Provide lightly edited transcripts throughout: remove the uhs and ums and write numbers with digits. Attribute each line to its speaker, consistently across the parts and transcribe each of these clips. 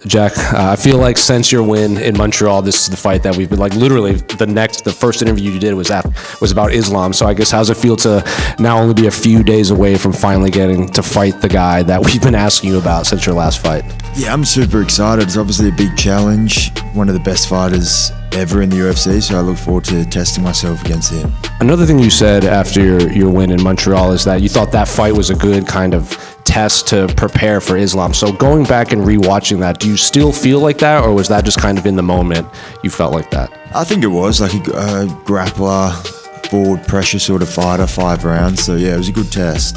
Speaker 1: Jack, I feel like since your win in Montreal, this is the fight that we've been like literally the first interview you did was about Islam. So I guess how's it feel to now only be a few days away from finally getting to fight the guy that we've been asking you about since your last fight?
Speaker 2: Yeah, I'm super excited. It's obviously a big challenge. One of the best fighters ever in the UFC, so I look forward to testing myself against him.
Speaker 1: Another thing you said after your win in Montreal is that you thought that fight was a good kind of test to prepare for Islam. So going back and rewatching that, do you still feel like that, or was that just kind of in the moment you felt like that?
Speaker 2: I think it was like a grappler, forward pressure sort of fighter, 5 rounds. So yeah, it was a good test.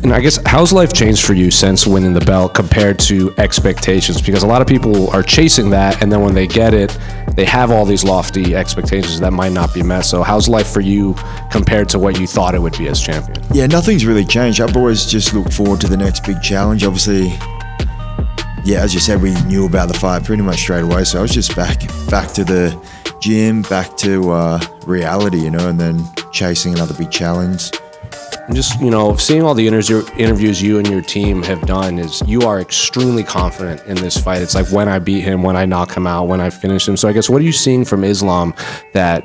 Speaker 1: And I guess, how's life changed for you since winning the belt compared to expectations? Because a lot of people are chasing that, and then when they get it, they have all these lofty expectations that might not be met. So how's life for you compared to what you thought it would be as champion?
Speaker 2: Yeah, nothing's really changed. I've always just looked forward to the next big challenge. Obviously, yeah, as you said, we knew about the fight pretty much straight away. So I was just back to the gym, back to reality, and then chasing another big challenge.
Speaker 1: And just, seeing all the interviews you and your team have done is you are extremely confident in this fight. It's like, when I beat him, when I knock him out, when I finish him. So I guess, what are you seeing from Islam that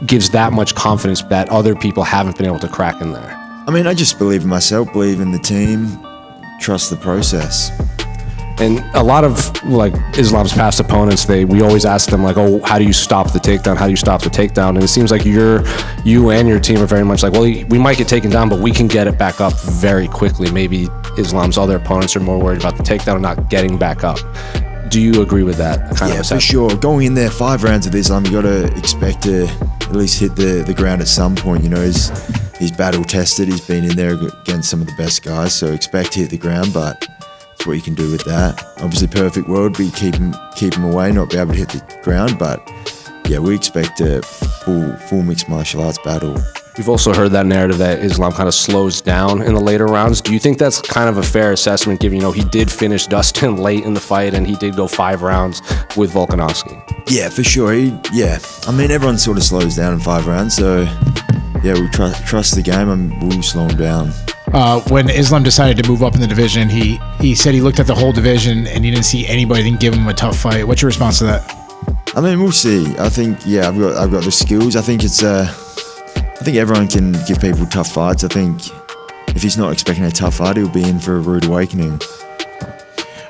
Speaker 1: gives that much confidence that other people haven't been able to crack in there?
Speaker 2: I mean, I just believe in myself, believe in the team, trust the process.
Speaker 1: And a lot of like Islam's past opponents, we always ask them like, oh, how do you stop the takedown? How do you stop the takedown? And it seems like you and your team are very much like, well, we might get taken down, but we can get it back up very quickly. Maybe Islam's other opponents are more worried about the takedown and not getting back up. Do you agree with that kind of assessment?
Speaker 2: For sure. Going in there 5 rounds of Islam, you got to expect to at least hit the ground at some point. He's battle tested. He's been in there against some of the best guys, so expect to hit the ground, but what you can do with that. Obviously, perfect world, but you keep him away, not be able to hit the ground. But yeah, we expect a full mixed martial arts battle.
Speaker 1: We've also heard that narrative that Islam kind of slows down in the later rounds. Do you think that's kind of a fair assessment, given he did finish Dustin late in the fight and he did go 5 rounds with Volkanovski?
Speaker 2: Yeah, for sure. I mean, everyone sort of slows down in 5 rounds, so yeah, we trust the game and we'll slow him down.
Speaker 3: When Islam decided to move up in the division, he said he looked at the whole division and he didn't see anybody that can give him a tough fight. What's your response to that?
Speaker 2: I mean, we'll see. I think, yeah, I've got the skills. I think I think everyone can give people tough fights. I think if he's not expecting a tough fight, he'll be in for a rude awakening.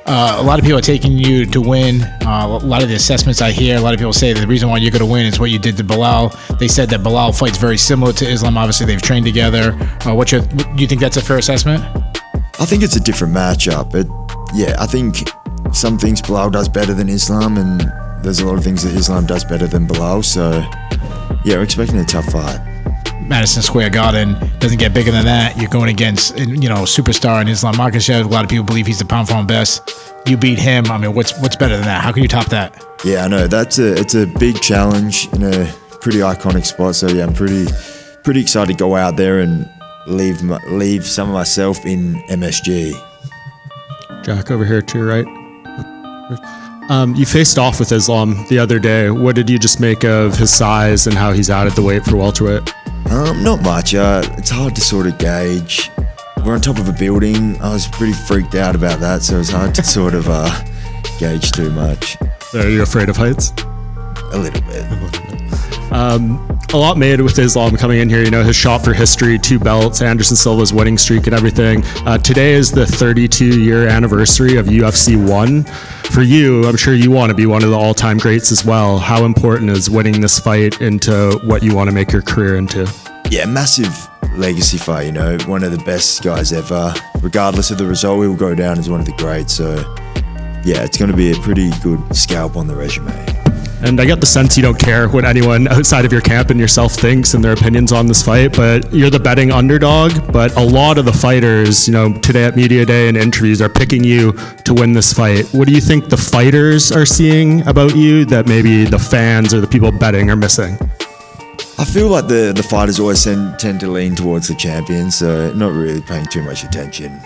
Speaker 3: A lot of people are taking you to win. A lot of the assessments I hear, a lot of people say that the reason why you're going to win is what you did to Belal. They said that Belal fights very similar to Islam. Obviously, they've trained together. Do you think that's a fair assessment?
Speaker 2: I think it's a different matchup. I think some things Belal does better than Islam, and there's a lot of things that Islam does better than Belal. So, yeah, we're expecting a tough fight.
Speaker 3: Madison Square Garden doesn't get bigger than that. You're going against, superstar in Islam Makhachev. A lot of people believe he's the pound-for-pound best. You beat him. I mean, what's better than that? How can you top that?
Speaker 2: Yeah, I know. It's a big challenge in a pretty iconic spot. So yeah, I'm pretty excited to go out there and leave some of myself in MSG.
Speaker 4: Jack, over here to your right. You faced off with Islam the other day. What did you just make of his size and how he's added the weight for welterweight?
Speaker 2: Not much. It's hard to sort of gauge. We're on top of a building. I was pretty freaked out about that, so it's hard to sort of gauge too much.
Speaker 4: So are you afraid of heights?
Speaker 2: A little bit.
Speaker 4: A lot made with Islam coming in here, his shot for history, 2 belts, Anderson Silva's winning streak and everything. Today is the 32-year anniversary of UFC 1. For you, I'm sure you want to be one of the all-time greats as well. How important is winning this fight into what you want to make your career into?
Speaker 2: Yeah, massive legacy fight, one of the best guys ever. Regardless of the result, he will go down as one of the greats. So yeah, it's going to be a pretty good scalp on the resume.
Speaker 4: And I get the sense you don't care what anyone outside of your camp and yourself thinks and their opinions on this fight, but you're the betting underdog. But a lot of the fighters, today at Media Day and interviews are picking you to win this fight. What do you think the fighters are seeing about you that maybe the fans or the people betting are missing?
Speaker 2: I feel like the fighters always tend to lean towards the champion, so not really paying too much attention.